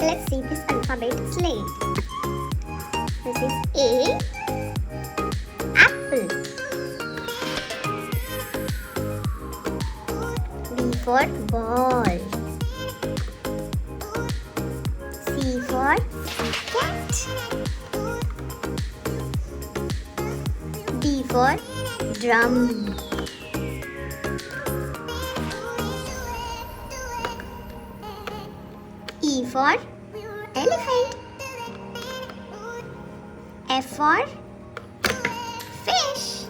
Let's see this alphabet slate. This is A, apple. B for ball. C for cat. D for drum. E for elephant. F for fish.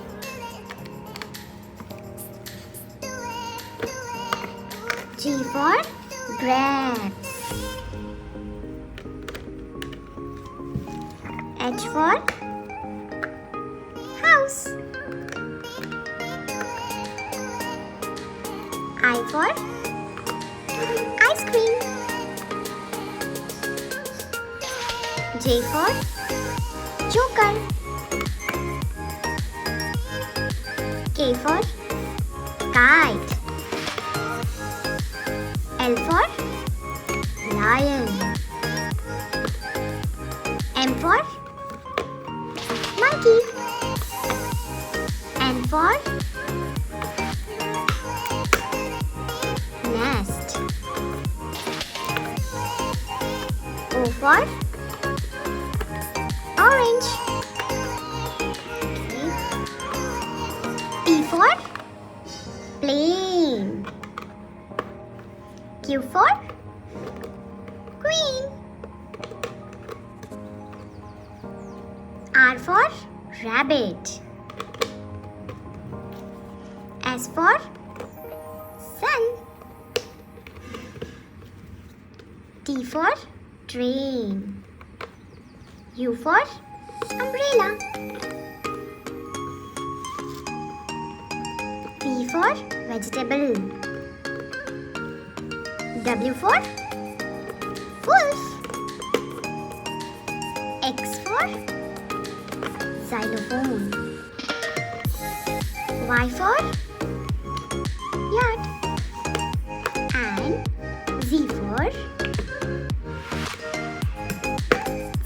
G for grapes. H for house. I for ice cream. J for joker. K for kite. L for lion. M for monkey. N for nest. O for orange. P for plane. Q for queen. R for rabbit. S for sun. T for train. U for umbrella. V for vegetable. W for wolf. X for xylophone. Y for yacht. And Z for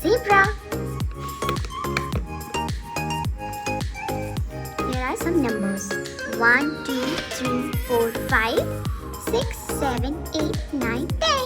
zebra. Here are some numbers. 1, 2, 3, 4, 5, 6, 7, 8, 9, 10.